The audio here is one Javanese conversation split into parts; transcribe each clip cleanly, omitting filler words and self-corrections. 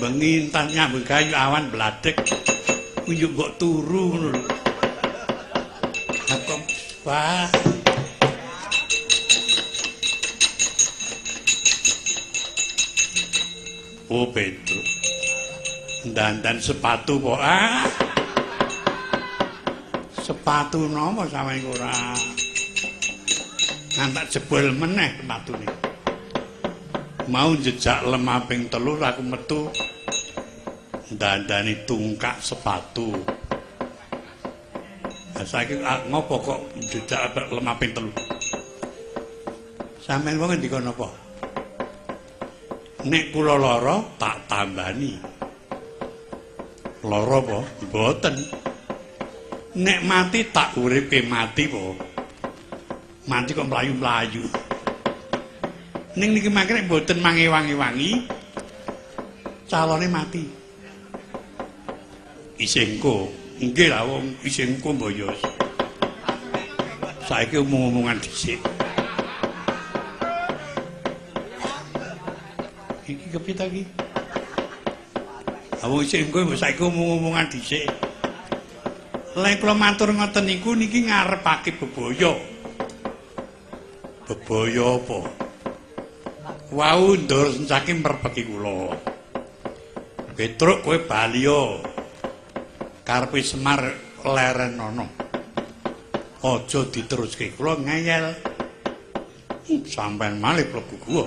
bengi entah nyambut kayu awan bladek kunjuk mbok turu ngono lho. Aku wah. Oh Petruk. Dandan sepatu kok sepatu napa sampeyan ora ngantak jebol meneh sepatune. Mau jejak lemah ping 3 aku metu dandani tungkak sepatu. Lah saiki ngopo kok jejak lemah ping 3? Sampeyan wong ngendika napa? Nek kula lara tak tambani. Lara apa? Mboten. Nek mati tak uripe mati po. Mati kok mlayu-mlayu. Ning niki mangke mboten mangewangi-wangi. Calone mati. Isih engko. Nggih lah wong isih engko mboyo. Saiki omong-omongan dhisik. Iki kepita iki. Awong isih engko saiki omong-omongan dhisik. Lek kula matur ngoten niku niki ngarepake bebaya. Bebaya apa? Wau ndur saking merpeki kula. Petruk kowe baliya. Karepe Semar leren ana. Aja diteruske kula ngeyel. Sampeyan malih mlebu guwa.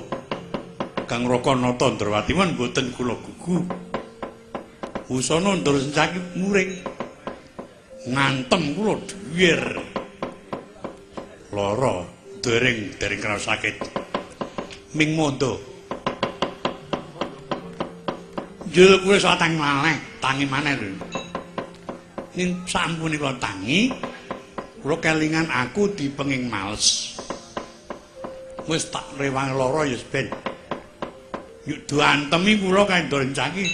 Kang Rakanata Ndrawati men mboten kula gugu. Usana ndur saking muring. Ngantem kula dhuwir. Lara dereng kena sakit. Ming mondo. Jul kuwi sak tangi maneh lho. Ning sampune kula tangi, kula kelingan aku dipenging males. Wis tak rewang lara ya ben. Yuk duantemi kula kae ndrencaki.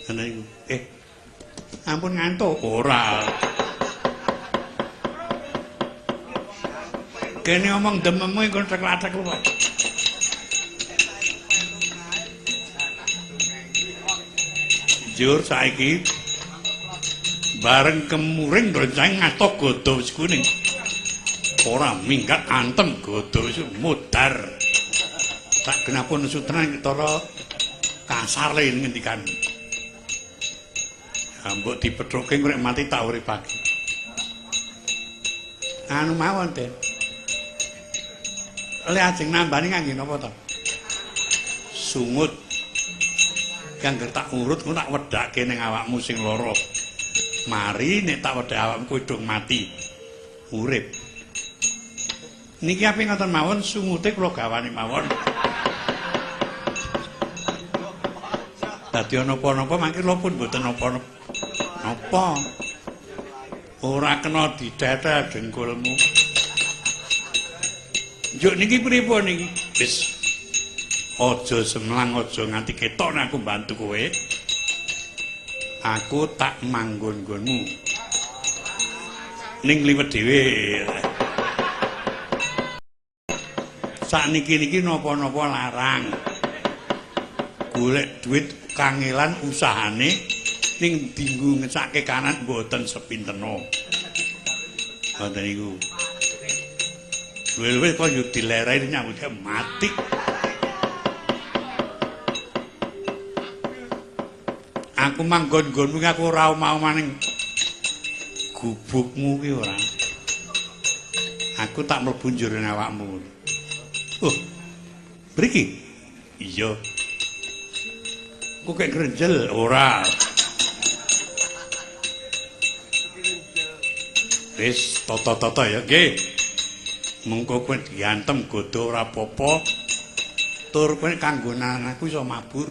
Ngene iku. Ampun ngantuk ora. Kene omong dememmu iku cek-cek lho. Jur saiki bareng kemuring rencang ngatok godo wis kuning. Ora minggat antem godo wis mudar. Tak kenapun sutran ketara kasar le ngendikan. Mbok dipethoke rek mati tak uripake. Anu mawon, Den. Le ajeng nambani ngangge napa to? Sungut. Kang tak urut ku tak wedake ning awakmu sing lara. Mari nek tak wedhek awakmu kowe dong mati. Urip. Niki ape ngoten mawon sungute kula gawani mawon. Dadi ana apa-apa mangke kula pun mboten napa. Ora kena didhetet dengkulmu. Njuk niki pripun niki? Wis. Aja semlang aja nganti ketok nek aku bantu kowe. Aku tak manggon-nggonmu. Ning liwet dhewe. Sakniki-niki napa-napa larang. Golek duit kangelan usahane ning dinggo ngecake kanan mboten sepinteno. Ngoten niku. Luwe-luwe kok yo dilerai nyambut mati. Aku manggon-nggonmu aku ora mau maning gubukmu ki ora. Aku tak mlebu njero awakmu. Oh. Mriki? Iya. Kok kayak grenjel ora. Wis toto-toto ya, nggih. Mengko kowe diantem godo ora apa-apa. Tur kowe kanggonan aku iso mabur.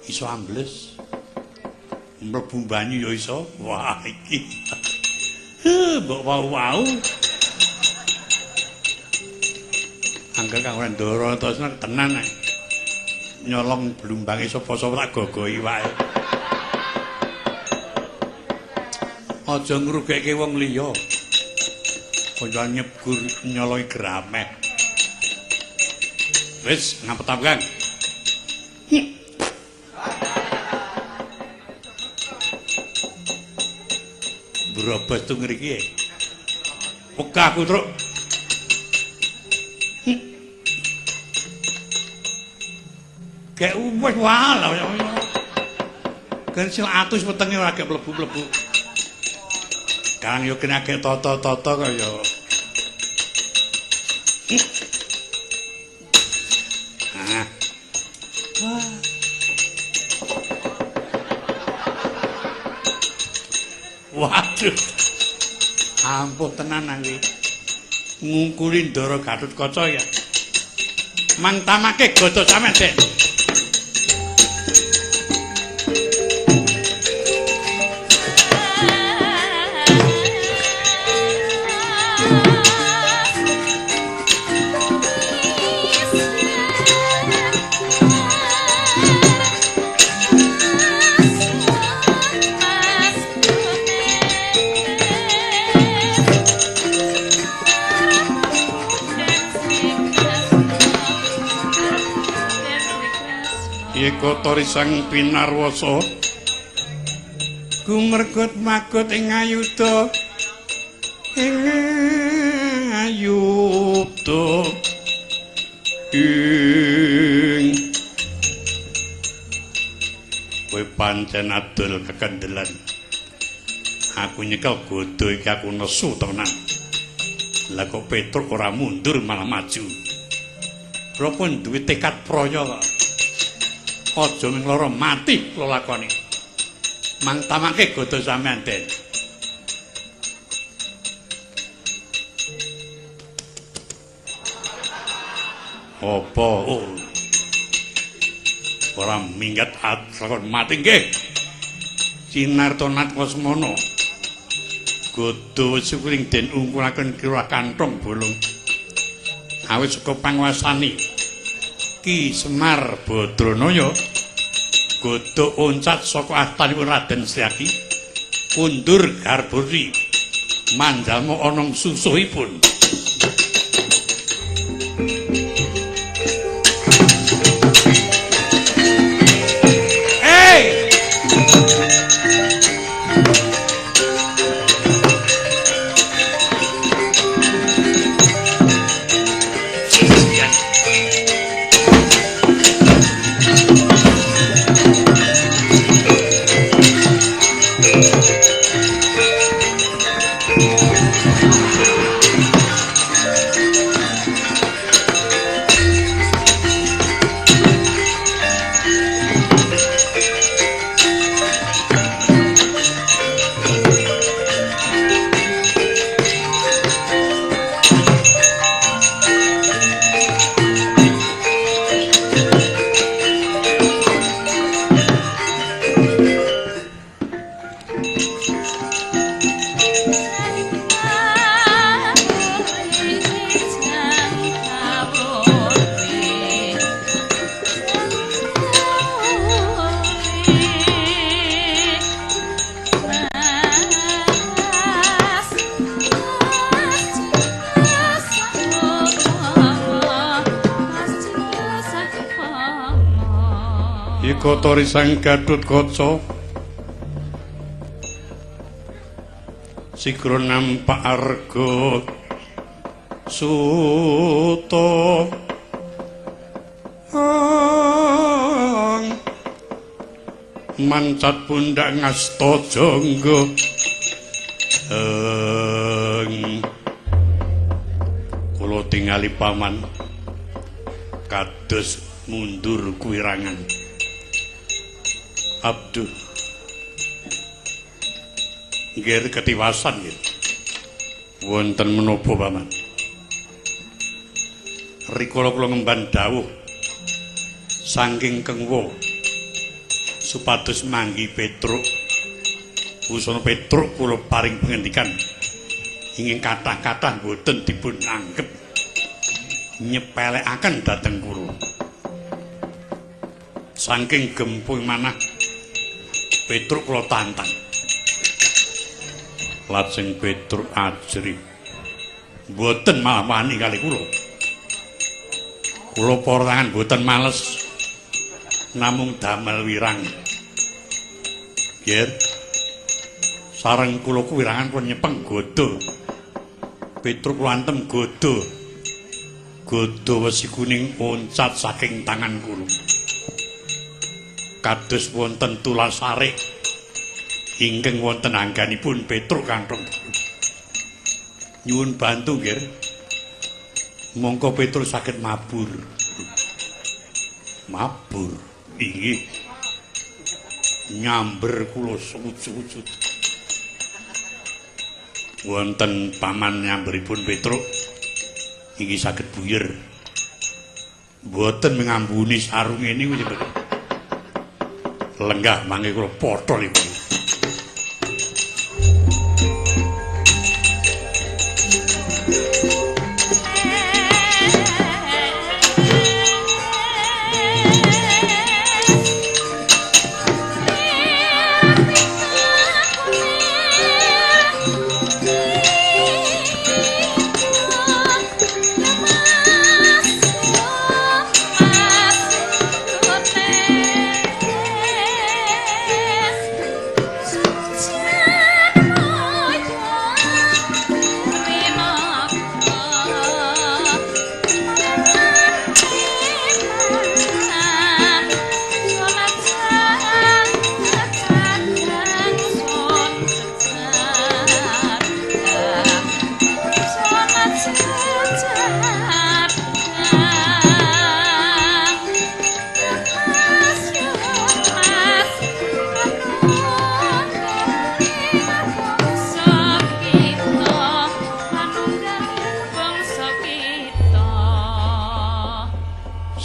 Iso ambles. Mlebu banyu ya iso. Wah iki. Mbok wau-wau. Angger kang ora ndoro tenan nek. Nyolong blumbange sapa-sapa tak gogohi wae. Aja ngrugekke wong liya. Kaya nyebur nyolongi grameh. Wis ngapet-apet, Kang. drobos tu ngriki. Wegah aku, Truk. Kayak wis wae. Kan sing atus wetenge ora gek mlebu-mlebu. Kang yo kena gek toto-toto kaya. Ah. Waduh. Ampun tenan iki. Ngungkuli Ndara Gatotkaca ya. Mang tamake godo sampean, Dek. Kotori sang pinarwasa gumregut magut ing ayuda kowe pancen adol kekendelan aku nyekel godho iki aku nesu tenan lah kok Petruk ora mundur malah maju kula pun duwe tekad praya kok aja ming lara mati kula lakoni. Mang tamake godo sampean, Den. Apa? Oh. Ora minggat lakon mati nggih. Sinartonat Wasmana. Godo sukuring Den ungkulaken kira kantong bolong. Awit saka panguwasani Ki Semar Badranaya godho oncat saka astanipun Raden Setyaki kundur garburi manjalma ana susuhipun. Kotori sang Gatotkaca sigra nampak arga suta mancat pundak ngasta jangga kula tingali paman kados mundur kuwirangan. Abduh nggih ketiwasan nggih wonten menapa paman rikala kula ngemban dawuh saking kengwa supados manggi Petruk Busana Petruk kula paring pangandikan ingin kathah-kathah boten dipun anggep nyepelekaken dhateng kula saking gempuh manah Petruk kula tantang. Lajeng Petruk ajri. Mboten malah wani kali kula. Kula porangan mboten males. Namung damel wirang. Ger. Sareng kula kuwirangan pun nyepeng godho. Petruk lantem godho. Godho wesi kuning oncat saking tangan kula. Kados wonten tulas sarik ingkang wonten angganipun Petruk kantong. Nyuwun bantu nggih. Mongko Petruk saged mabur. Mabur. Inggih. Nyamber kula sujud-sujud. Wonten paman nyamberipun Petruk inggih saged buyer. Mboten ngambuni sarung niku lenggah mangke kula potholipun.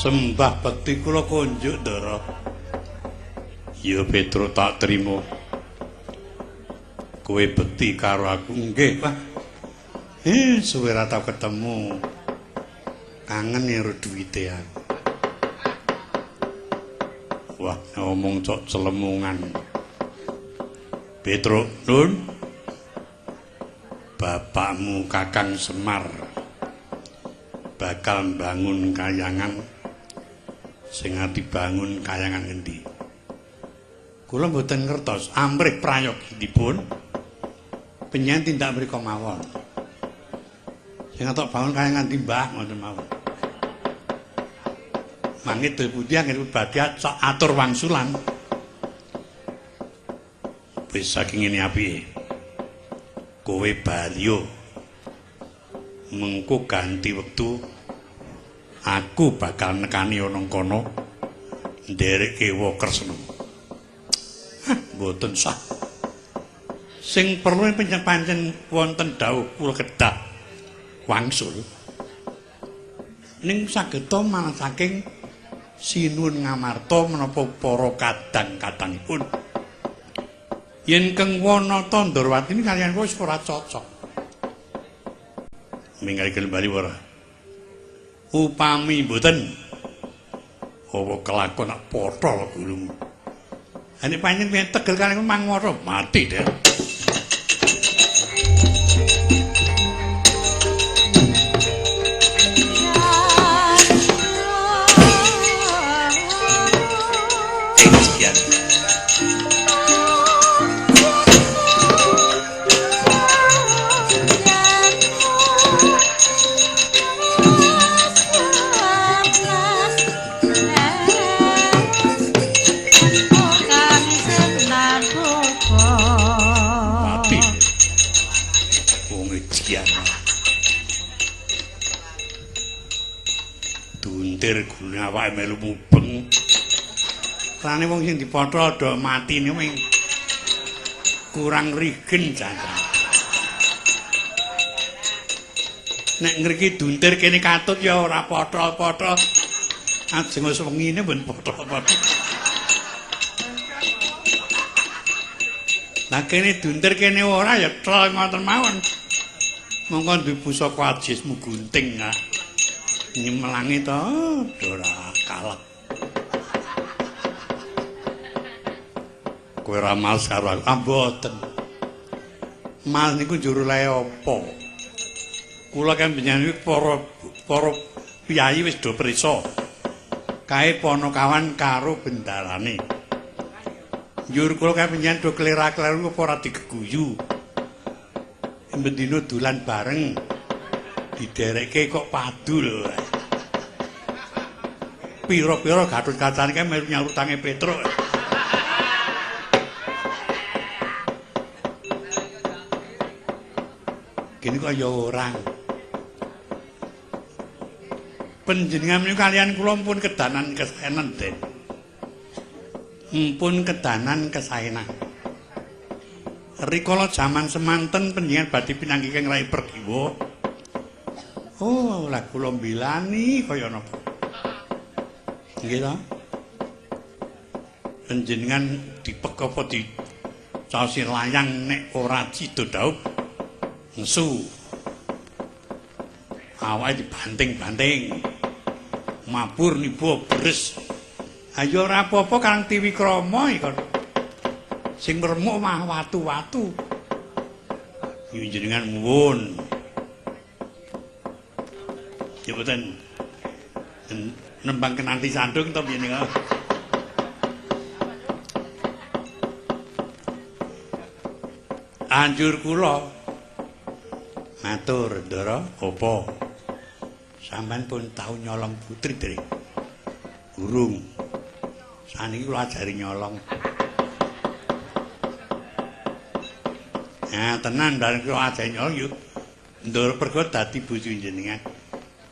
Sembah bekti kula konjuk Ndara. Ya Petruk tak trima. Kowe bekti karo aku nggih, Pak. Suwe ra tau ketemu. Kangen karo duwite aku. Wah, ngomong cok celemungan. Petruk, Nun. Bapakmu Kakang Semar bakal bangun kayangan. Sing dibangun kayangan ngendi? Kula mboten ngertos amrih prayogipun penyen tindak mriku mawon. Sing atok bangun kayangan timbah ngoten mawon. Mangke dul pundi anggen badhe atur wangsulan. Wis saking ngene apike. Kowe baliyo. Mengko ganti wektu aku bakal nekani ana kono ndereke wa Kresna. Mboten sah. Sing perlu pancen wonten dawuh kula kedah wangsul. Ning sageta malah saking sinuwun ngamarta menapa para kadang-kadangipun. Yen Keng Wanata Ndrawati kaliyan wis ora cocok. Minggal bali ora. Upami mboten apa kelakon nak pothol gulumu. Ane pancen yen tegel kalian mangwara mati deh. Gune awake melu mubeng. Rane wong sing dipotho do matine wing kurang rigen jajan. Nek ngriki duntir kene katut ya ora potho-potho. Ajeng wis wengine ben potho-potho. Nah kene duntir kene ora ya trol ngoten mawon. Mongko duwe pusaka ajismu gunting ya. Nyemelangi to ora kalek. Kowe ra males karo aku. Mboten. Mas niku njuru lae apa? Kula kan benjani para piyayi wis do prisa. Kae Panakawan karo bendarane. Njur kula kapenyan do klera-kleru apa ora digeguyu. Bendina dolan bareng. Diderekke kok padul. Pira-pira Gatot Kaca niki melu nyarutange Petruk. Gini kok ya orang. Panjenengan menika kalian kula pun kedanan kesaenan, Den. Mumpun kedanan kesaenan. Rikala jaman semanten panjenengan badhe pinanggih keng Rai Pergiwa. Oh, lah kula mbilani kaya napa. Nggih ta? Panjenengan dipek apa di caosi layang nek ora cida daup nesu. Awake dibanting-banting. Mabur nibo beres. Ayo ora apa-apa Kang Tiwikrama iki kon. Sing meremuk mah watu-watu. Iki jenengan nuwun. Ya boten nembang kenanti sandung to piye nika. Anjur kula matur Ndara apa sampean pun tau nyolong putri Dre. Urung. Saniki kula ajari nyolong. Nah, tenan dan kula ajari nyolong yuk. Ndara pergo dadi bojo jenengan.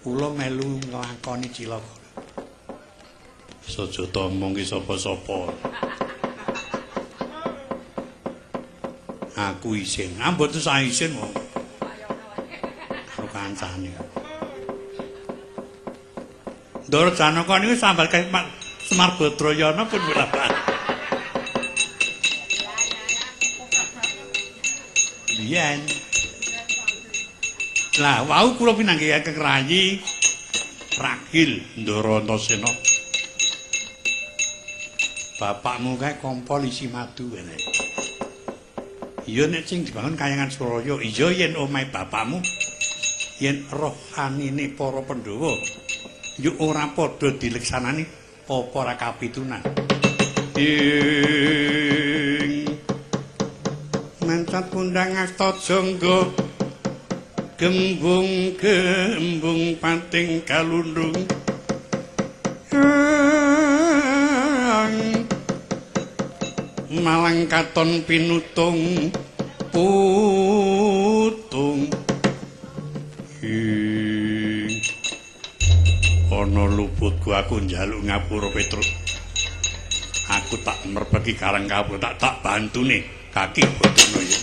Kula melu nglakoni cilaka. Saja tomong ki sapa-sapa. Aku isin. Mboten sak isin wong. Karo kancane. Ndara Janaka niku sambal kae Semar Badrayana pun bola-bali. Biyen. Lah, wau kula pinanggih keng Rayi Ragil Ndara Antasena. Bapakmu kae kompol isi madu ngene. Iya nek sing dibangun Kayangan Suraya, iya yen omahe bapakmu yen rohanine para Pandhawa yo ora padha dileksanani apa ora kapitunan. Ing mancat pundang asta jangga gembung pating kalundung malang katon pinutung putung ana luputku aku njaluk ngapura Petrus aku tak merbagi karang kabeh tak bantune kaki bodono ya.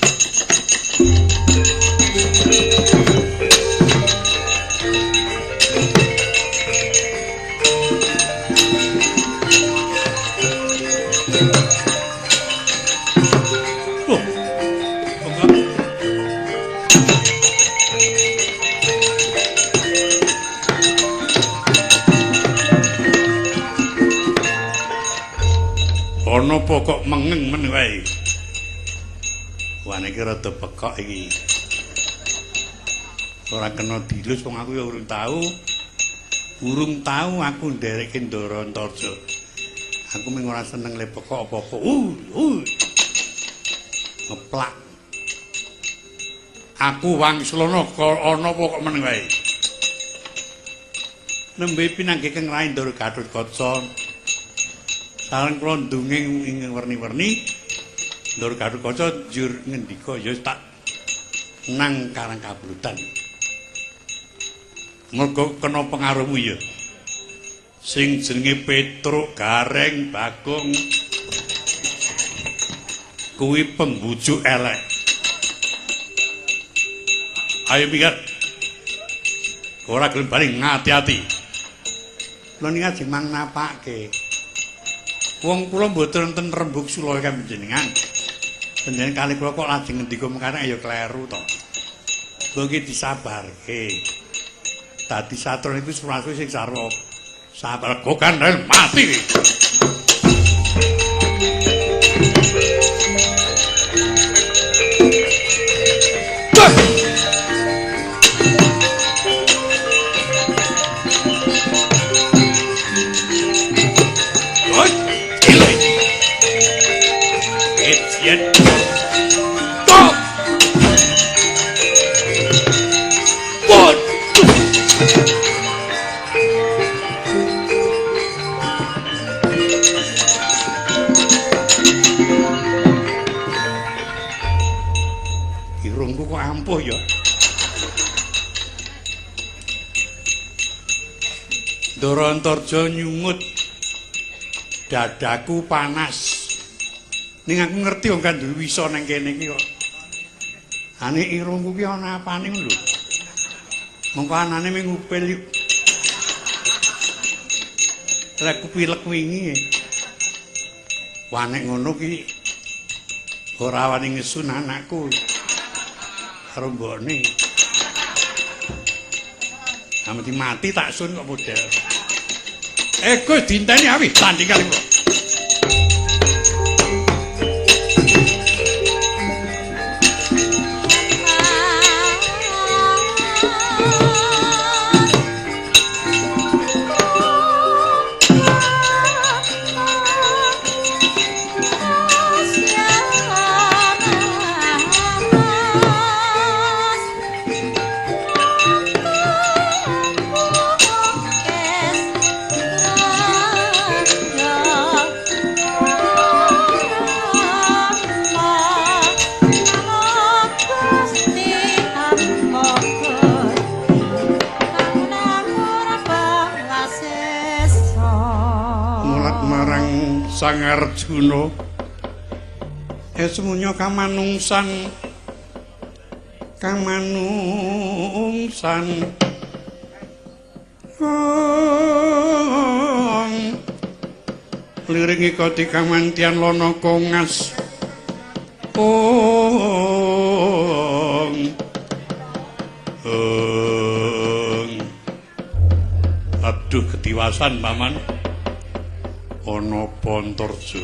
Ana apa kok mengeng men wae. Wah niki rada pekok iki. Ora kena dilus wong aku ya urung tahu aku nderekke Ndara Antarja. Aku mung ora seneng le pekok apa-apa. Ngeplak. Aku wangsulana ana apa kok men wae. Nembe pinanggih keng Rai Ndara Gatot Kaca. Sareng kula ndunging ing werni-werni Ndara Gatot Kaca njur ngendika ya tak nang Karang Kablutan. Mergo kena pengaruhmu ya. Sing jenenge Petruk Gareng Bagong kuwi pembujuk elek. Ayo mikir. Ora gelem bali ngati-ati. Lha ning ajeng mang napake. Wong kula mboten wonten rembug sula kan panjenengan. Panjenengan kali kula kok lajeng ngendika mengkane ya kleru to. Monggo disabarke. Dadi satron iku surasu sing sarwa sabar gokan mati. yen. Stop! What? Irungku kok ampuh ya. Ndara Antarja nyungut. Dadaku panas. Ning aku ngerti wong kan duwe wisa nang kene iki kok. Ane irungku ki ana apane lho. Mengko anane ming ngupil yuk. Lek kupilek wingi. Wanek ngono ki ora wani ngesun anakku. Karo mbone. Amati mati tak sun kok model. Gus dinteni awih tandingan kok. Sang Arjuna semuanya kamanungsan liringi koti kamantian lono kongas aduh ketiwasan paman ana Antarja.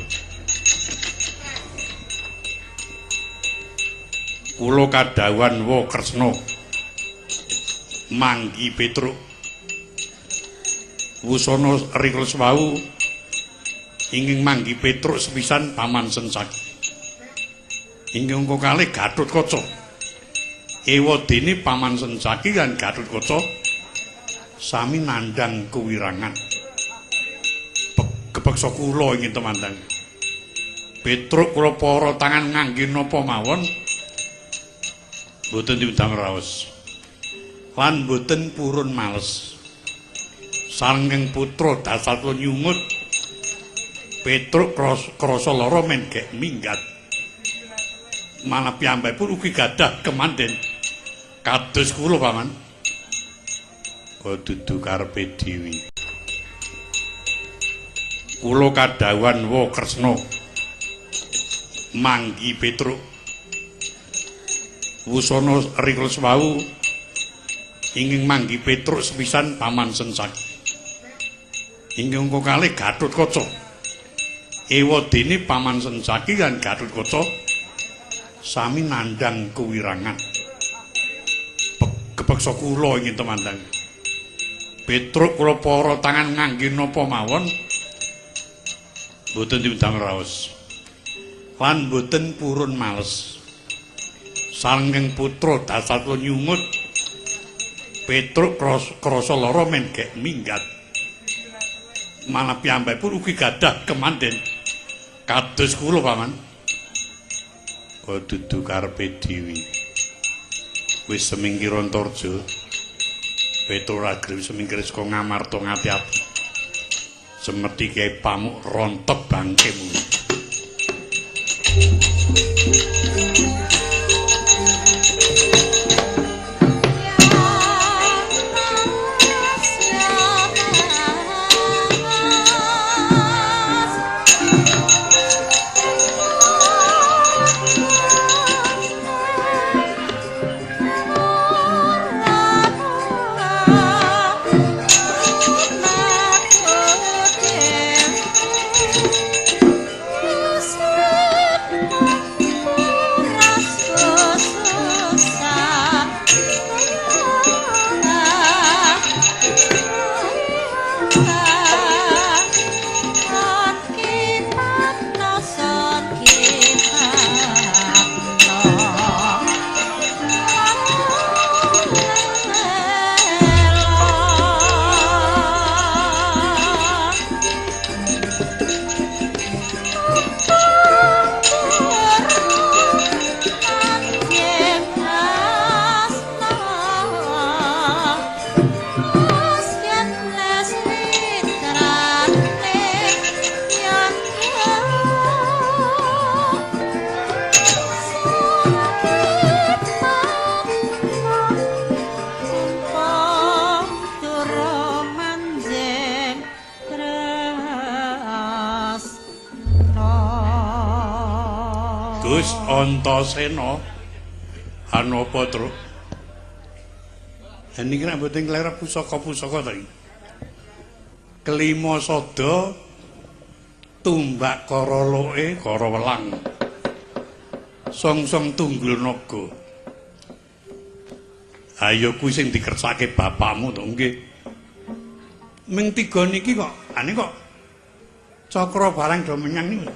Kula kadhawan wa Kresna manggi Petruk wusana rikles wau inging manggi Petruk sepisan paman Sencaki inging engko kalih Gatotkaca ewadene paman Sencaki lan Gatotkaca sami nandhang kewirangan. Kepeksa kula ingin temandang. Petruk kula para tangan ngangge napa mawon boten diundang raos. Lan boten purun males. Sanging putra dasar kula nyungut. Petruk krasa lara men gek minggat. Malah piyambakipun ugi gadah kemanden kados kula paman. Kok dudu karepe dhewe. Kula kadhawan wa Kresna manggi Petruk wusana rikles wau inging manggi Petruk sepisan paman Sencaki inging engko kalih Gatotkaca ewadene paman Sencaki lan Gatotkaca sami nandhang kewirangan. Kepeksa kula ingin temandang. Petruk kula para tangan ngangge napa mawon boten diundang raos. Lan boten purun males. Sanging putra dasar kula nyungut. Petruk krasa lara men gek minggat. Malah piyambakipun ugi gadah kemanden kados kula paman. Kok dudu karepe dhewe. Wis semingkir Antarja. Petruk ora gelem semingkir saka Ngamarta ngati-ati. Semeti kae pamuk rontep bangkemu. Gus Antasena. Anu apa, Truk? Niki nek mboten klerep pusaka-pusaka ta iki. Kelima sada tumbak karoloke kara welang. Song-song tunggul naga. Ayo kuwi sing dikersake bapakmu to nggih. Ming tiga niki kok ane kok cakra barang do menyang niku.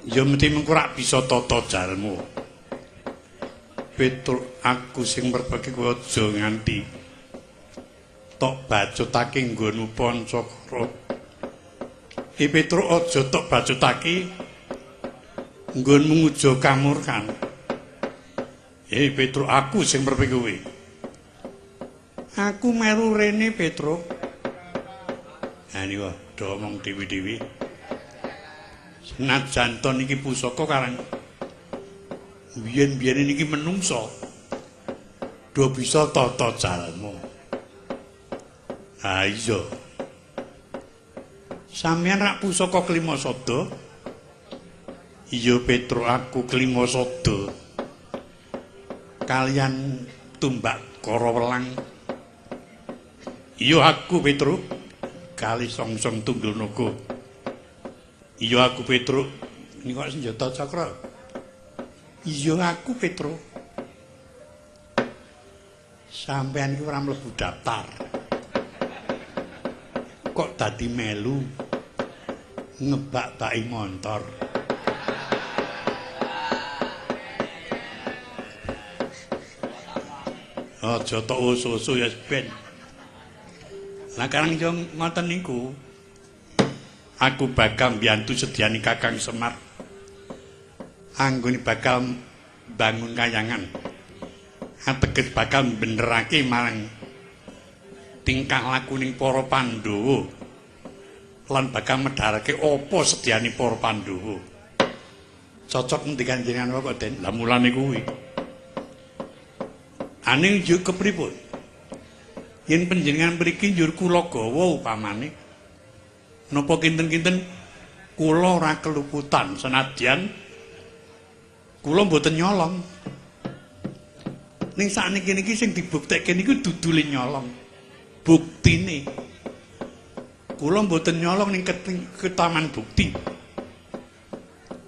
Ya mesti mengko rak bisa tata jalmu. Petruk aku sing merbagi kowe aja nganti tok bacutake nggonmu Pancakara. Petruk aja tok bacutake nggonmu nguja kamurkan. Petruk aku sing merbagi kowe. Aku meru rene Petruk. Ha niku do omong dewi-dewi. Senajan to niki pusaka karang biyen-biyen niki menungso do bisa tata jalmu. Ha iya. Sampeyan rak pusaka kelima sada. Iya Petruk aku kelima sada. Kalian tumbak kara welang. Iya aku Petruk kali song-song tunggul naga. Iya aku Petruk. Ini kok senjata cakra. Iya aku Petruk. Sampeyan iki ora mlebu daftar. Kok dadi melu ngebak-baki montor. Aja tok usus-usus ya ben. Lah karang yo ngoten niku. Aku bakal mbiyantu sediani Kakang Semar. Anggone bakal bangun kayangan. Ateges bakal benerake marang tingkah lakuning para Pandhawa. Lan bakal medharake apa sediani para Pandhawa. Cocok ngendikan jenengan kok Den. Lah mulane kuwi. Aning yo kepripun? Yen panjenengan mriki njur kula gawa upamane napa kinten-kinten kula ora keluputan senadyan kula mboten nyolong. Ning sakniki niki sing dibuktekke niku dudule nyolong. Buktine kula mboten nyolong ning ketaman bukti.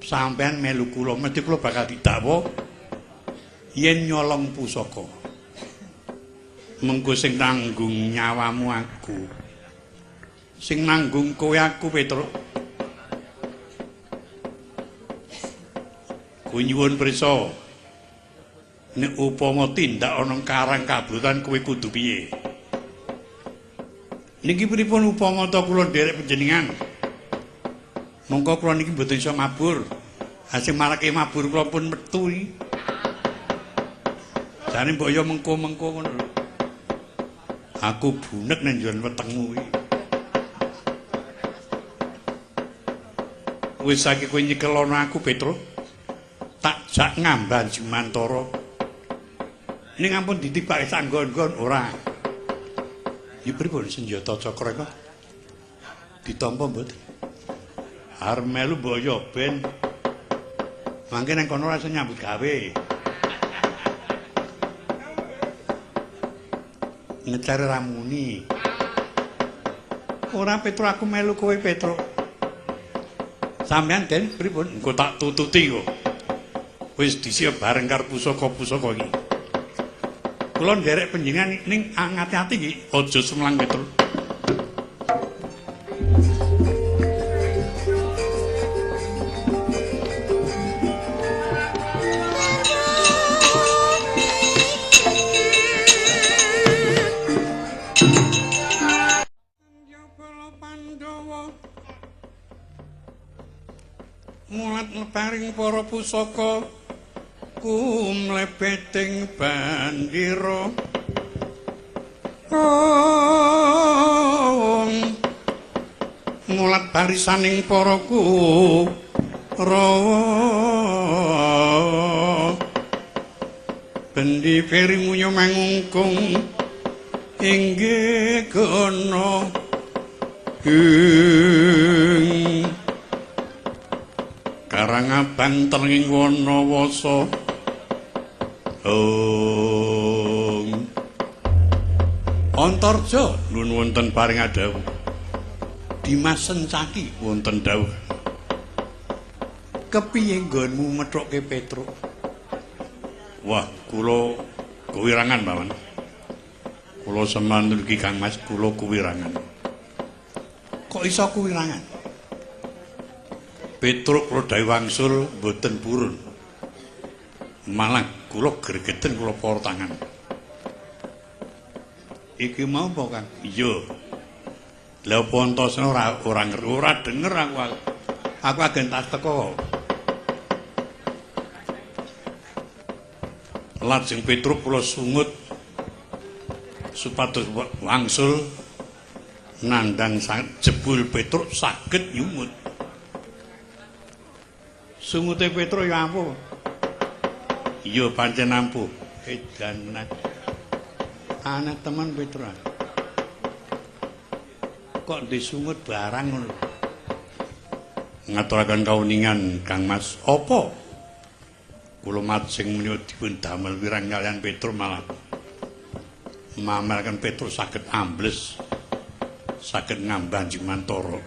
Sampeyan melu kula mesti kula bakal didakwa yen nyolong pusaka. Mengko sing nanggung nyawamu aku. Sing nanggung kowe aku Petruk. Kowe nyuwun prisa. Nek upama tindak ana karang kabutan kowe kudu piye? Niki pripun upama ta kula nderek panjenengan? Mongko kula niki mboten iso mabur. Asing marake mabur kula pun metu iki. Jane mbok yo mengko-mengko ngono lho. Aku bunek nang njon wetengmu iki. Wis saiki kowe nyekel ana aku Petruk. Tak jak ngamban Jumantara. Ning ampun ditibake sak nggon-nggon ora. Ya pripun senjata cakra kok? Ditampa mboten? Arep melu boyo ben. Mangke nang kono ora iso nyambut gawe. Ngecare ramuni. Ora Petruk aku melu kowe Petruk. Sampeyan Den pripun? Engko tak tututi kok. Wis disiap bareng karo pusaka-pusaka iki. Kula nderek panjenengan ning ngati-ati iki aja semlang Petruk. Mulat leparing para pusaka kumlebeting bandira mulat barisaning para Kurawa bendi perimunyo mangungkung inggih kono Kang abang terenging wana wasa. Antarja nuwun wonten paring dawuh. Dimas Sencaki wonten dawuh. Kepiye nggonmu methuke Petruk? Wah, kula kuwirangan, Paman. Kula semanten iki Kang Mas, kula kuwirangan. Kok iso kuwirangan? Petruk kula dawuh wangsul mboten purun. Malah kula gregeten kula para tangan. Iki mau apa, Kang? Iya. Lah apa Antasena ora denger aku. Aku agen tas teko. Lajeng Petruk kula sungut supados wangsul nandhang jebul Petruk saged nyumut. Sungute Petruk ya ampuh. Iya pancen ampuh. Edan aneh teman Petruk. Kok disungut barang ngono. Ngaturaken kauningan Kang Mas. Apa? Kula majeng menika dipun damel wirang kalian Petruk malah mamelken Petruk saged ambles. Saged ngambah Jimantara.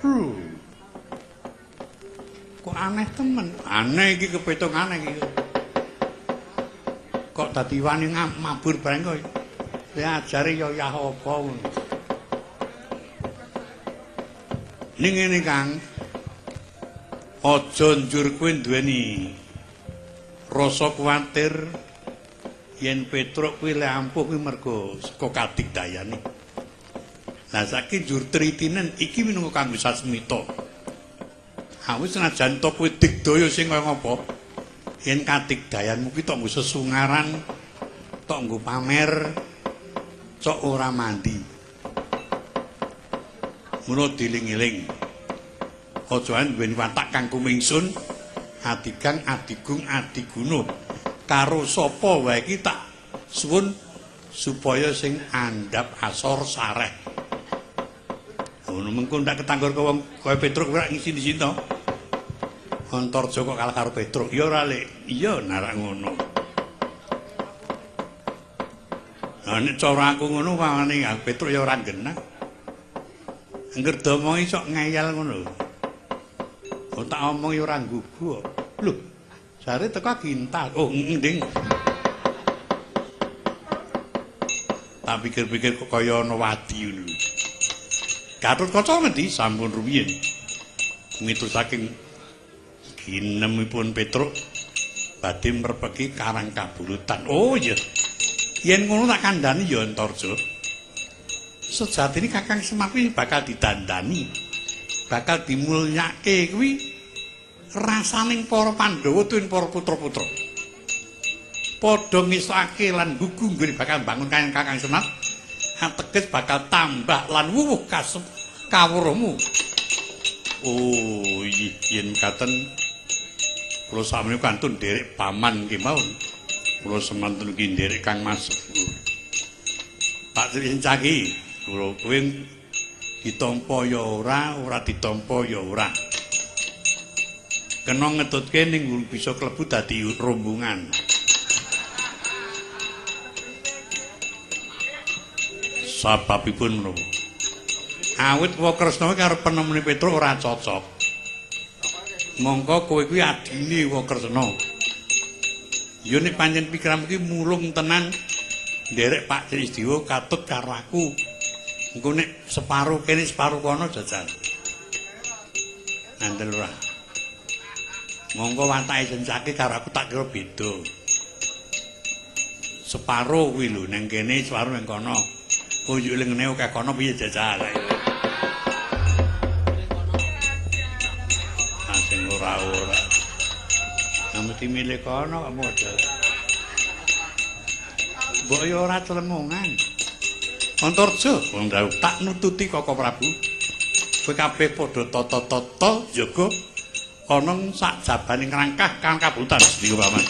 Kok aneh temen. Aneh iki kepetung aneh iki. Kok dadi wani mabur bareng kok. Ya ajare ya yah apa ngono. Ning ngene Kang. Aja njur kowe duweni rasa kuwatir yen Petruk kuwi le ampuh kuwi mergo saka kadigdayane. Lah saiki njur tritinen iki minangka kanggo sasmita. Awis senajan to kowe digdaya sing kaya ngapa? Yen kadigdayanmu kuwi tok nggo sesungaran, tok nggo pamer, cok ora mandi. Mula diling-iling. Aja duweni watak kang kumingsun, adigang, adigung, adiguna. Karo sapa wae iki tak suwun supaya sing andhap asor sareh. Ngono mengko ndak ketanggur ke wong kaya Petruk ora ngisi di sini. Antarja kok kalah karo Petruk. Ya ora Lek. Iya narak ngono. Lah nek cara aku ngono pamane Petruk ya ora genah. Angger domongi sok ngeyel ngono. Kok tak omong ya ora nggugu kok. Lho, jare teko gintal. Oh, nding. Tak pikir-pikir kok kaya ana wadi ngono. Gatotkaca ngendi sampun rumiyin. Miturut saking ginemipun Petruk badhe merpeki Karang Kabulutan. Oh iya. Yen ngono tak kandhani ya Antarja. Sejatine Kakang Semar kuwi bakal didandani. Bakal dimulyake kuwi rasaning para Pandhawa tuwin para putra-putra. Padha ngesake lan gugu nggone bakal bangun Kakang Semar. Ateges bakal tambah lan wuwuh kawruhmu. Oh, yen katen kula sami kantun nderek paman nggih mawon. Kula semanten nggih nderek Kang Mas. Pak Sri Sencaki, kula kowe ditampa ya ora ditampa ya ora. Kena ngetutke ning bisa klebu dadi rombongan. Sababipun menapa? Awit Wakresna karo penemune Petruk ora cocok. Mongko kowe kuwi adine Wakresna. Ya nek pancen pikiranmu ki mulung tenan nderek Pak Trisdiwa katut karo aku. Engko nek separuh kene separuh kono jajal. Nandel ora. Mongko watake Sencaki karo aku tak kira beda. Separuh kuwi lho nang kene separuh nang kono. Oh yo lengene akeh kono piye jajal. Asing ora-ora. Mesti milih kono kok modal. Mbok yo ora celengongan. Antarja, wong dawuh tak nututi Koko Prabu. Kowe kabeh padha tata-tata jaga ana sak jabaning rangkah Karang Kabulutan sedya paman.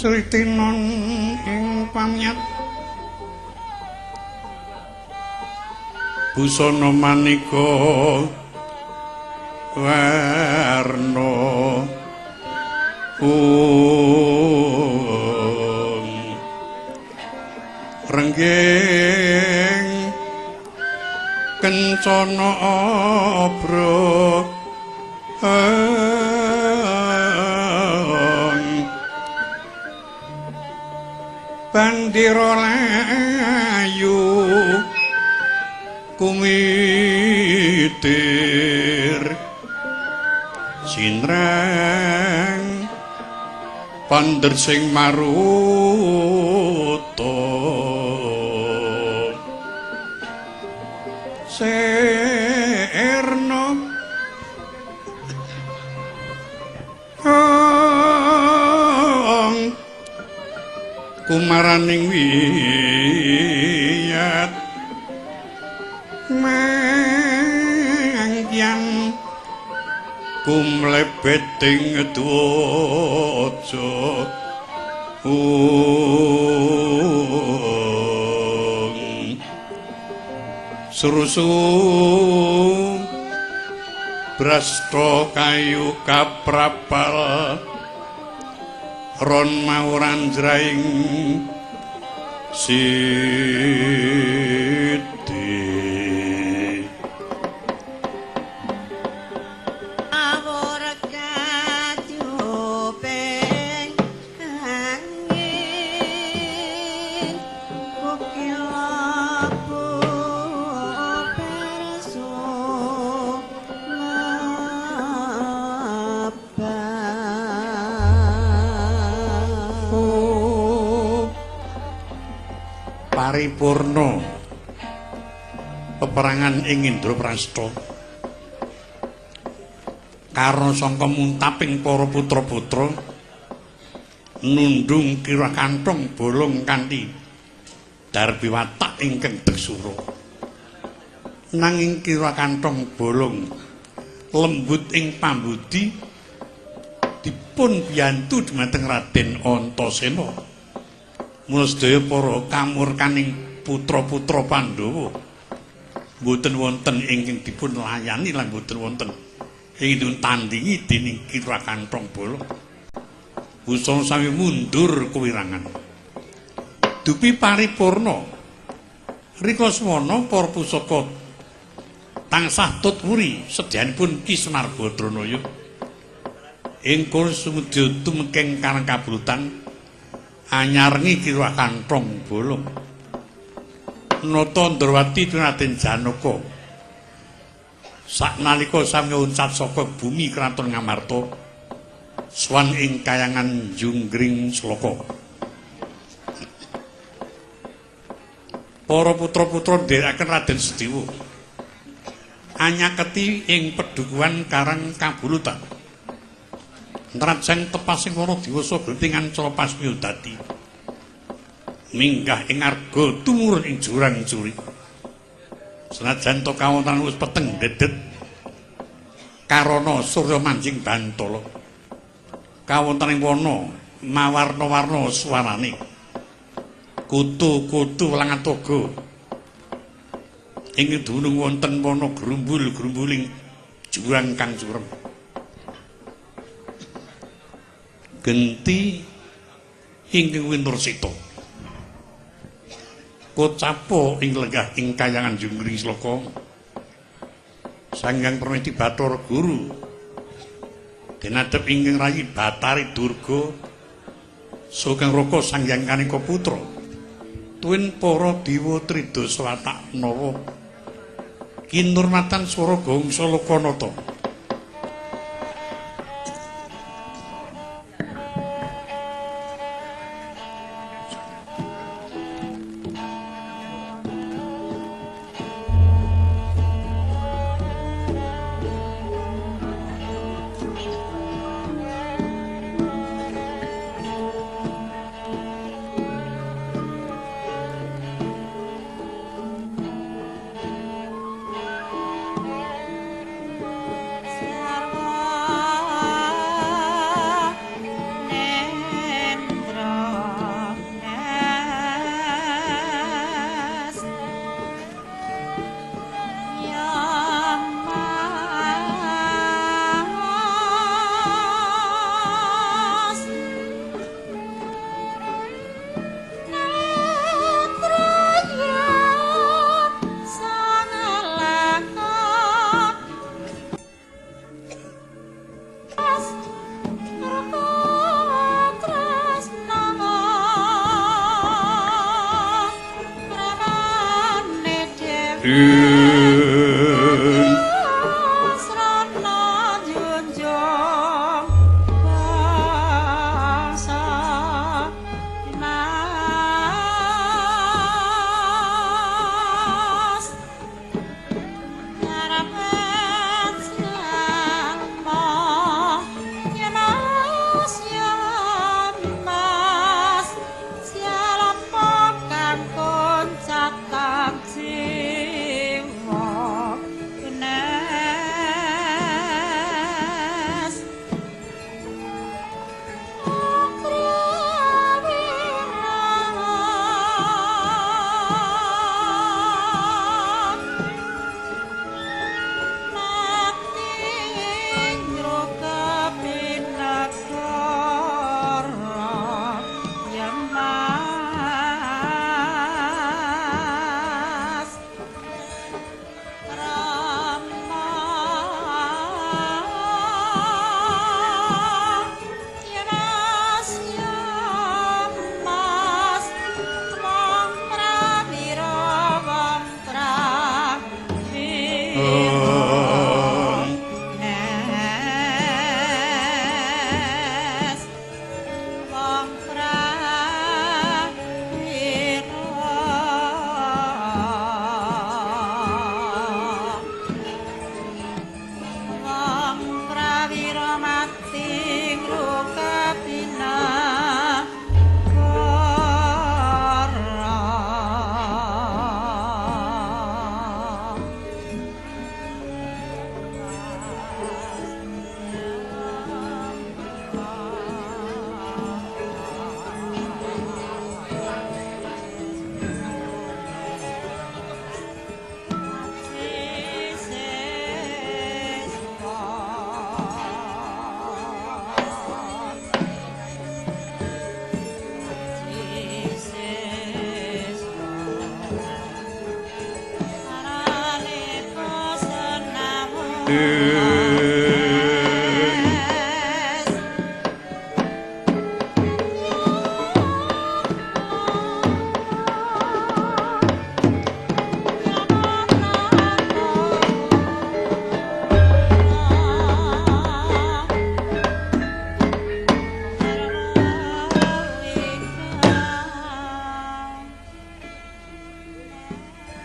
Sritinon ing pamiyat busana manika warna renggeng kencana abra bandira layu kumitir sinrang pander sing maruta serna kumaraning wiyat mangyan kumlebeting dwaja surusu brasta kayu kaprapal ron mauranjraing siti paripurna peperangan ing Indraprastha karna sangka muntaping para putra-putra nundung kirah kantong bolong kanthi darbi watak ingkang deksura nanging kirah kantong bolong lembut ing pambudi dipun biyantu dhumateng Raden Antasena mula sedaya para kamurkaning putra-putra Pandhawa boten wonten ingkang dipun layani lan boten wonten ingkang tandingi dening Kira Kantong Bolong. Busana sami mundur kewirangan. Dupi paripurna rika swana para pusaka tansah tutwuri sedyanipun Ki Semar Badranaya ing kono sumedya tumengking karang kabrutan anyarengi Kira Kantong Bolong nata Ndrawati Raden Janaka saknalika sami uncat saka bumi kraton Ngamarta swan ing kayangan Junggring Sloka para putra-putra ndherekaken Raden Sediwa anyaketi ing pedukuhan Karang Kabulutan nrajang tepasing para diwasa gletingan Calapasmiya dadi minggah ing arga tumurun ing jurang curi senajan to kawontenan wis peteng dedet karana Surya Manjing Bantala kawontening wana mawarna-warna swarane kutu-kutu Langatoga ing dunung wonten wana grumbul-grumbuling jurang kang surem genti ingkang Winursita kocapa ing lenggah ing kayangan Junggring Sloka Sanghyang Permeti Bathara Guru denadhep ingkang rayi Bathari Durga Sugeng Raka Sanghyang Kanika Putra tuwin para dewa Tridasa Watak Nawa kinurmatan swara gongsa Lokanata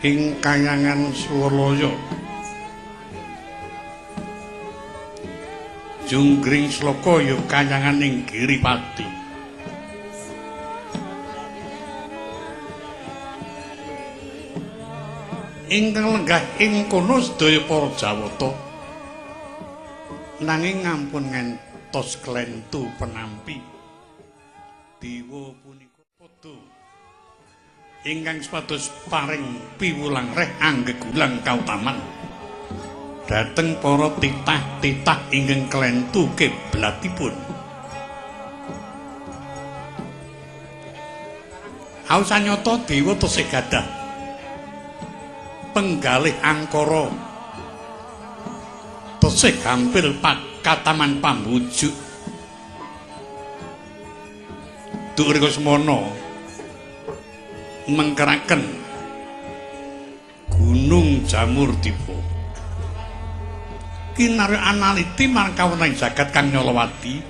Ing Kahyangan Swalaya Junggring sloka ya kahyangan ing Giripati ingkang lenggah ing kono sedaya para Jawata nanging ngampun ngentos klentu penampi dewa punika padha ingkang supados paring piwulang reh anggegulang kautaman dhateng para titah-titah ingkang klentu kiblatipun. Ausanyata dewa tesih gadah penggalih angkara tesih gampil kataman pambujuk durga semana mengkeraken Gunung Jamurdipa kinarya analiti marang kawontening jagat kang nyolowati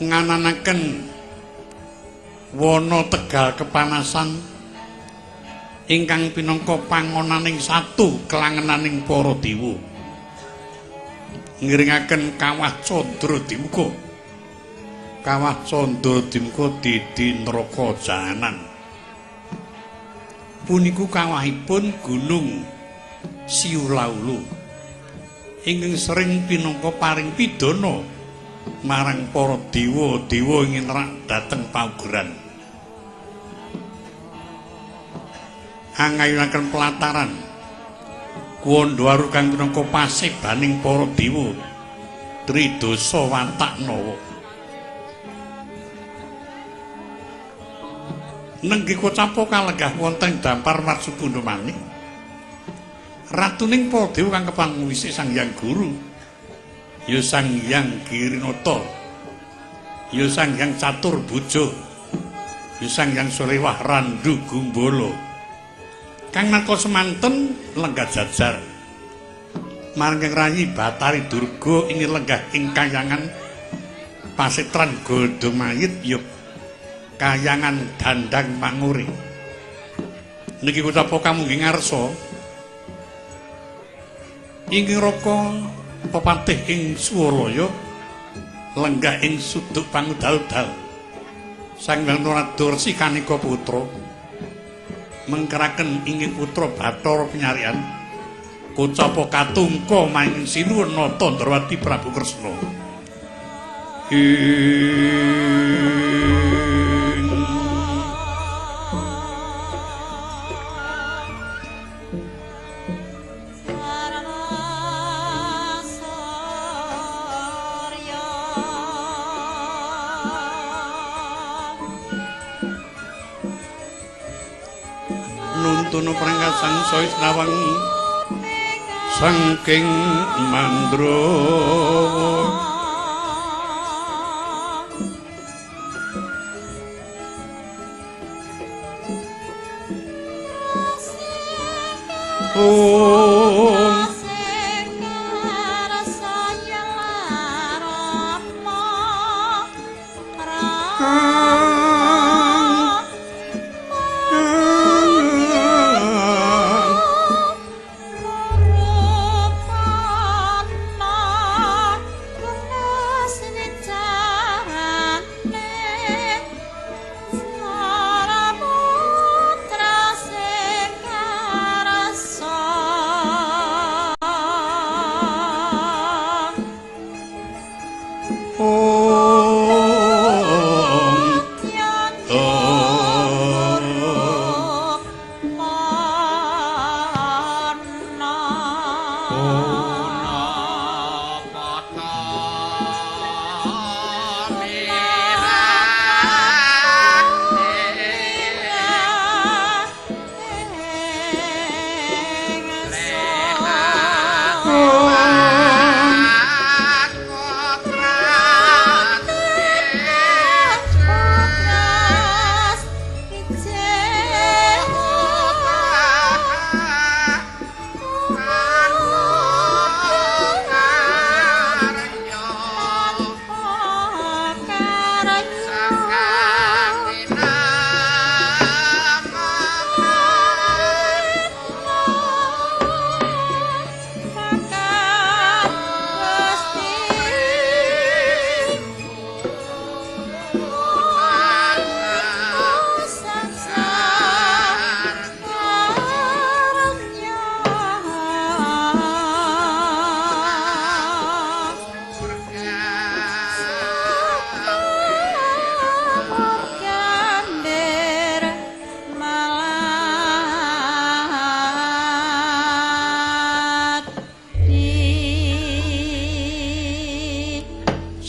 ngananaken wana tegal kepanasan ingkang pinangka pangonaning satu kelangenaning para dewa ngiringaken kawah Candra Dimuka kawah Candra Dimuka didi neraka jahanan puniku kawahipun Gunung Siulaulu ingkang sering pinangka paring pidana marang para dewa-dewa ingin rak dhateng paugeran angayunaken pelataran Kuwandawaru kang minangka pasibaning para dewa Tridasa Wataknawa nenggih kocapa kalenggah wonten dampar Marsupunda manik ratuning para dewa kang kepanguwisik Sang Hyang Guru ya Sang Hyang Girinata ya Sang Hyang Caturbuja Sang Hyang Surewah Randu Gumbala kang naka semanten lenggah jajar marang rayi Batari Durga ing lenggah ing kayangan Pasitran Goldomayit yuk kayangan Dandang Manguri niki kutapa kamunggi ngarsa inggih raka pepatih ing Swalaya lenggah ing suduk pangudal-dal Sang Hyang Nuradursi kanika putra mengkeraken inggih putra Bathara Penyarian kocapa katungka maing sinuwun nata Ndrawati Prabu Kresna nuntuna prangkat sangsaya Srawangi saking Mandrawa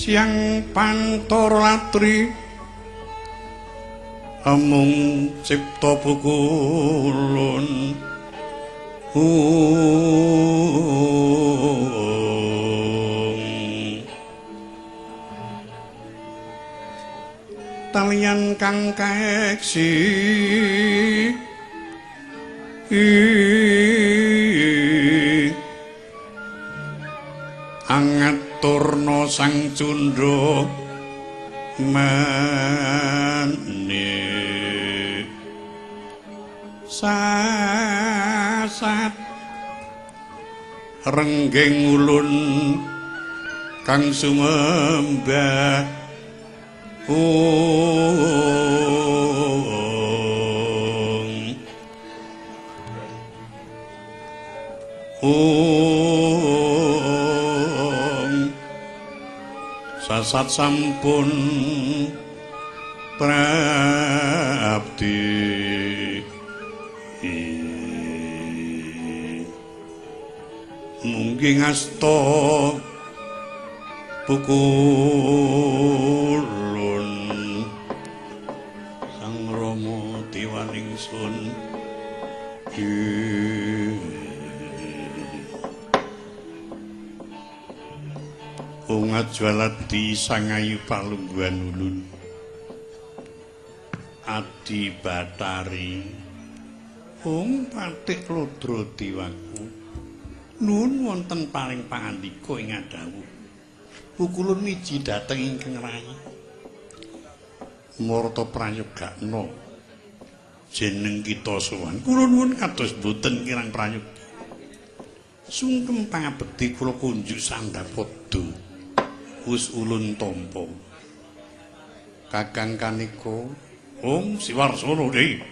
Siang Pantara Latri amung cipta pukulun talian kang kaeksi angaturna Sang Cundra maneh sasat renggeng ulun kang sumembah sasat sampun prapti mungkin ngasta pukulun Sang Rama Tiwaningsun Ungat Jwaladi Sangayu Palungguhan Ulun Adi Batari Wong Patik Lodro Dewaku nuwun wonten paring pangandika ing adhawuh Kulun miji dhateng ingkang rayi Marta Prayogakna jeneng kita sowan kula nuwun kados boten kirang prayogi sungkem pangabekti kula kunjuk Sandapada wis ulun tampa Kakang Kanika Om Siwarsana Dhi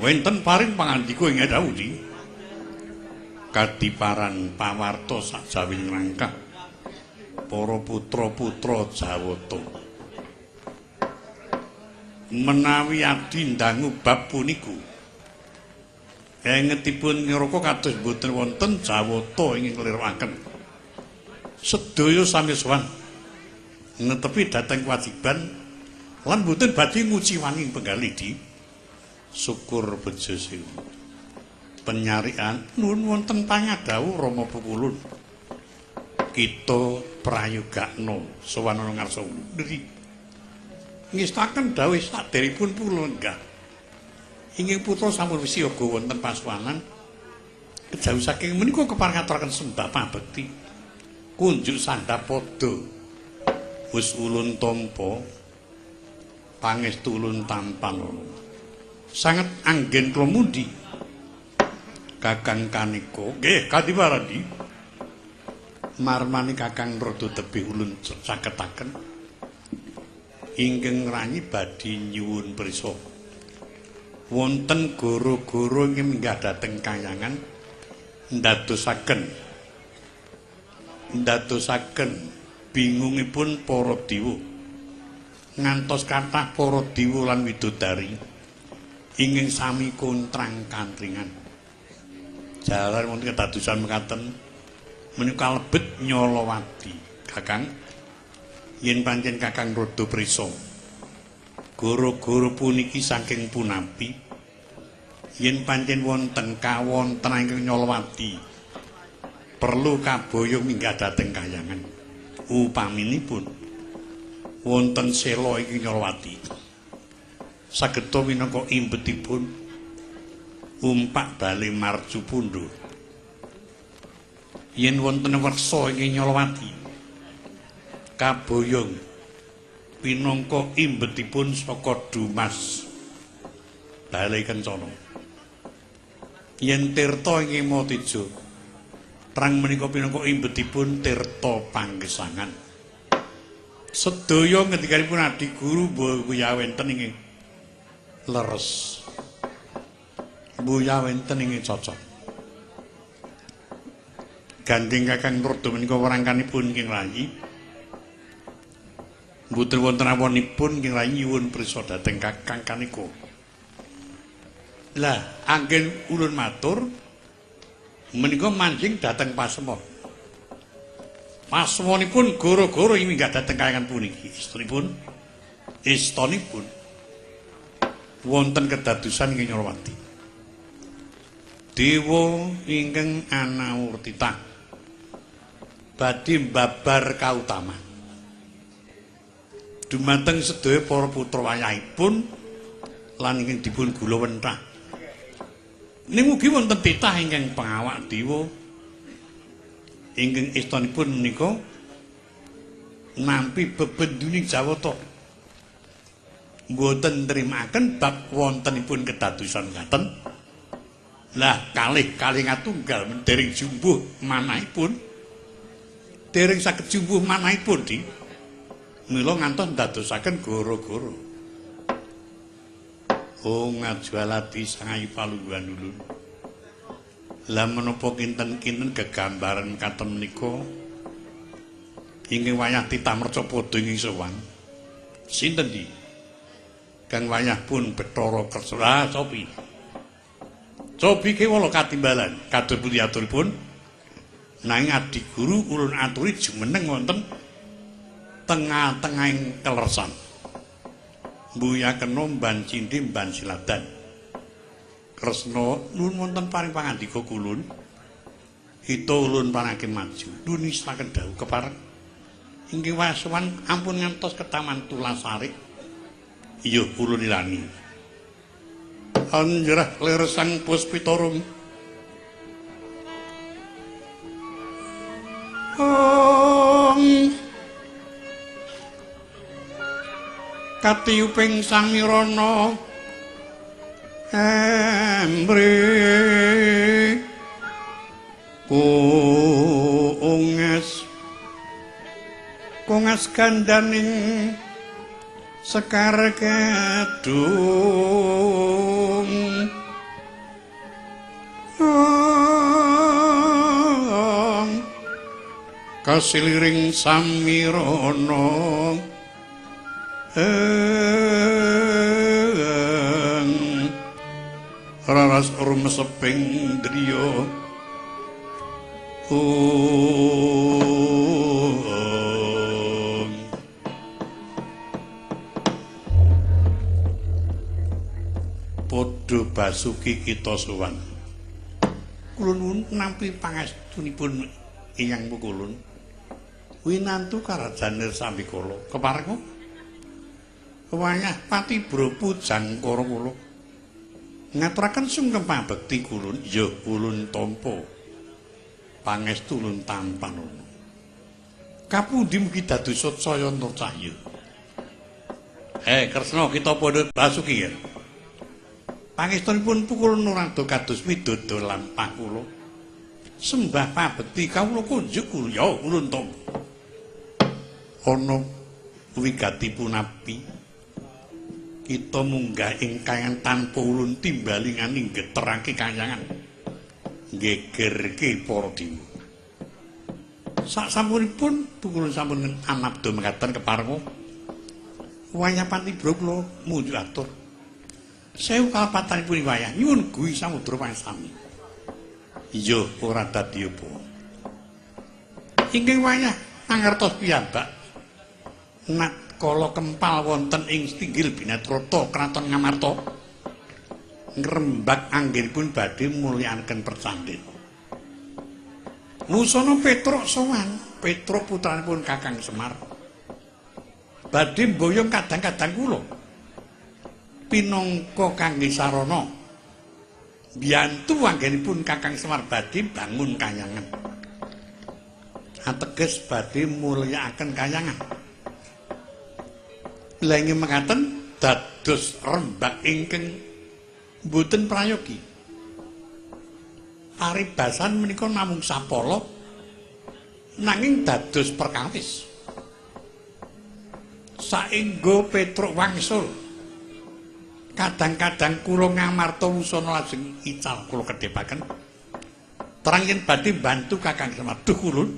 wenten paring pangandika ing adhawuh Dhi kadiparan pawarta sajawining rangkah para putra-putra Jawata menawi adi ndangu bab puniku engetipun niraka kados boten wonten Jawata ingkang nglirwakaken sedaya sami sowan netepi dhateng kewajiban lan boten badhe nguci wani penggalih Di syukur bejo sewu penyarian nuwun wonten pangadhawuh Rama Pukulun kita prayogakna sowan ana ngarsa Ndri ngestaken dawuh saderipun kula lenggah inggih putra sampun wisiyaga wonten pasuwanan kejawi saking menika kepareng aturaken sembah pabekti kunjuk Sandapada wis ulun tampa pangestu ulun tampan sanget anggen kula mundi Kakang Kanika nggih kadiparandi marmani Kakang rada tebih ulun sagetaken ingkang ranyi badhe nyuwun prisa wonten goro-goro ingkang minggah dhateng kayangan ndadosaken bingungipun para dewa ngantos kathah para dewa lan widodari ingkang sami kontrang kantringan jalan wonten kedadosan mekaten menika lebet Nyolowati Kakang yen pancen Kakang rada prisa goro-goro puniki saking punapi yen pancen wonten kawontenan ingkang Nyolowati perlu kaboyong minggah dhateng kayangan upaminipun wonten sela iki Nyolowati sageta minangka imbetipun umpak bali marju pundha yen wonten wersa ing Nyolowati kaboyong pinangka imbetipun saka Dumas Bale Kencana yen tirta ing Motejo terang menika pinangka imbetipun tirta panggesangan sedaya ngendikanipun Adi Guru Mbuya wenten ing leres Mbuya wenten ing cocok gandeng Kakang Narada menika warangkanipun ing rayi mboten wonten awanipun ing rayi nyuwun prisa dhateng Kakang Kanika lah anggen ulun matur menika manjing dhateng Pasemon Pasemonipun goro-goro ing minggah dhateng kayangan puniki istanipun wonten kedadosan ing Nyolowati dewa ingkang Anawurtita badhe mbabar kautaman dumateng sedaya para putra wayahipun lan ingkang dipun gulawentah ning mugi wonten titah ingkang pengawak dewa ingkang istanipun menika nampi bebenduning Jawata mboten nrimaken bab wontenipun kedadosan ngaten lah kalih ngatunggal dereng jumbuh manahipun dereng saged jumbuh manahipun Di mila ngantos ndadosaken goro-goro ngajwalati sangayu palungguhan ulun lah menapa kinten-kinten gegambaran katen menika ingkang wayah Titamerca padha ing sowan sinten Di kang wayah pun Bathara Kresna Cobi kewala katimbalan kados pundi aturipun nanging Adi Guru ulun aturi jumeneng wonten tengah-tengahing kelersan Mbuya kena mban cindhi mban siladan Kresna nuwun wonten paring pangandika kulun hita ulun panaken maju nuwun nisaken dawuh kepareng inggih wayah sowan ampun ngantos ketaman Tulasarik Iya ulun ilani. Anjrah lir sang Puspitarung. Katiuping sang Mirana embre kungas gandaning Sekar Kedung kasiliring Samirana raras rumeseping driya padha basuki kita sowan kulun nampi pangestunipun ingkang pukulun winantu Karajan Nirsambikala kepareng wayah Pati Bropujang kara kula ngaturaken sungkem pabekti kulun ya ulun tampa pangestu ulun tampan ana kapundi mugi dados saya nur cahya Kresna kita padha basuki ya pangestunipun pukulun nurada kados widodo lampah kula sembah pabekti kawula kunjuk kula ya ulun tampa ana wigatipun api kita munggah ing kayangan tanpa ulun timbalingan ing geterake kayangan gegerke para dewa sasampunipun pukulun sampun anabda mekaten keparenga wayah Pati Bro kula munjuk atur sewu kalapatanipun wayah nyuwun guwi samudra pangsami iya ora dadi apa inggih wayah mangertos piyambak nat kala kempal wonten ing Tinggil Binatrata Kraton Ngamarta ngrembak anggenipun badhe mulyakaken percandhen wusana Petruk sowan Petruk putranipun Kakang Semar badhe mboyong kadang-kadang kula pinangka kangge sarana biyantu anggenipun Kakang Semar badhe bangun kayangan ateges badhe mulyakaken kayangan Lagi mekaten dados rembak ingkang mboten prayogi. Paribasan menika namung sapala nanging dados perkawis. Saengga Petruk wangsul. Kadang-kadang kula ngamarta wusana lajeng ical kula kedhepaken. Terang yen badhe bantu Kakang Semar. Duh kulun.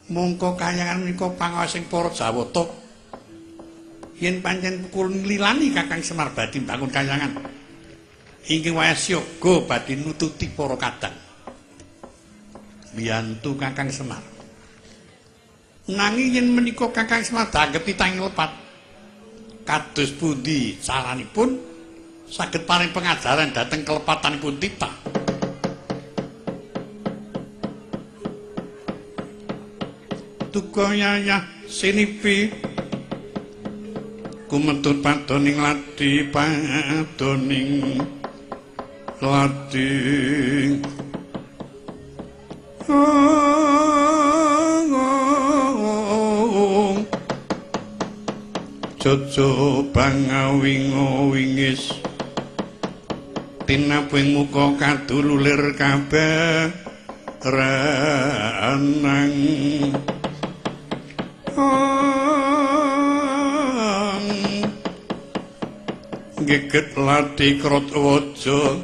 Mongko kayangan menika pangawasaning para Jawata. Yen pancen kulun lilani Kakang Semar badhe bangun kayangan inggih wayah siaga badhe nututi para kadang biyantu Kakang Semar nanging yen menika Kakang Semar dianggep titahing lepat kados pundi caranipun saged paring pengajaran dhateng kelepatanipun titah Tugayayah sinipi kumentut padoning lati padoning lati jojo bangawingo-wingis tinaping muka kadululir kabeh ranang geget lati krotwaja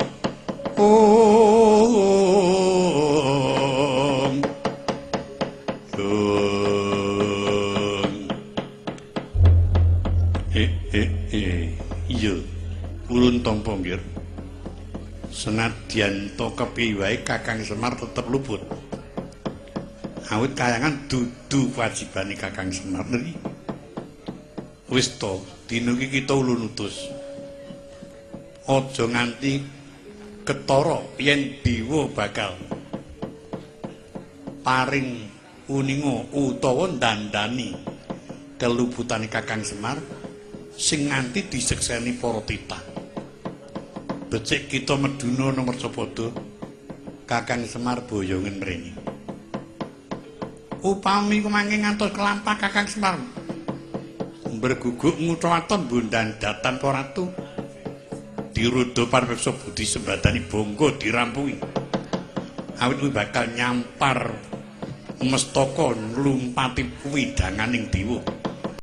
iya ulun tampa nggih senadyan to kepiye wae Kakang Semar tetep luput awit kayangan dudu kewajibane Kakang Semar niki wis to dina iki kita ulun utus aja nganti ketara yen dewa bakal paring uninga utawa ndandani keluputane Kakang Semar sing nganti disekseni para titah. Becik kita meduna nomor Sapada, Kakang Semar boyongen mrene. Upami kumangke ngantos kelampah Kakang Semar berguguk ngucawaton bundan datan para ratu. Dirudo parweksa budi sembadani bangga dirampungi. Awit kuwi bakal nyampar mestaka nglumpati widanganing dewa.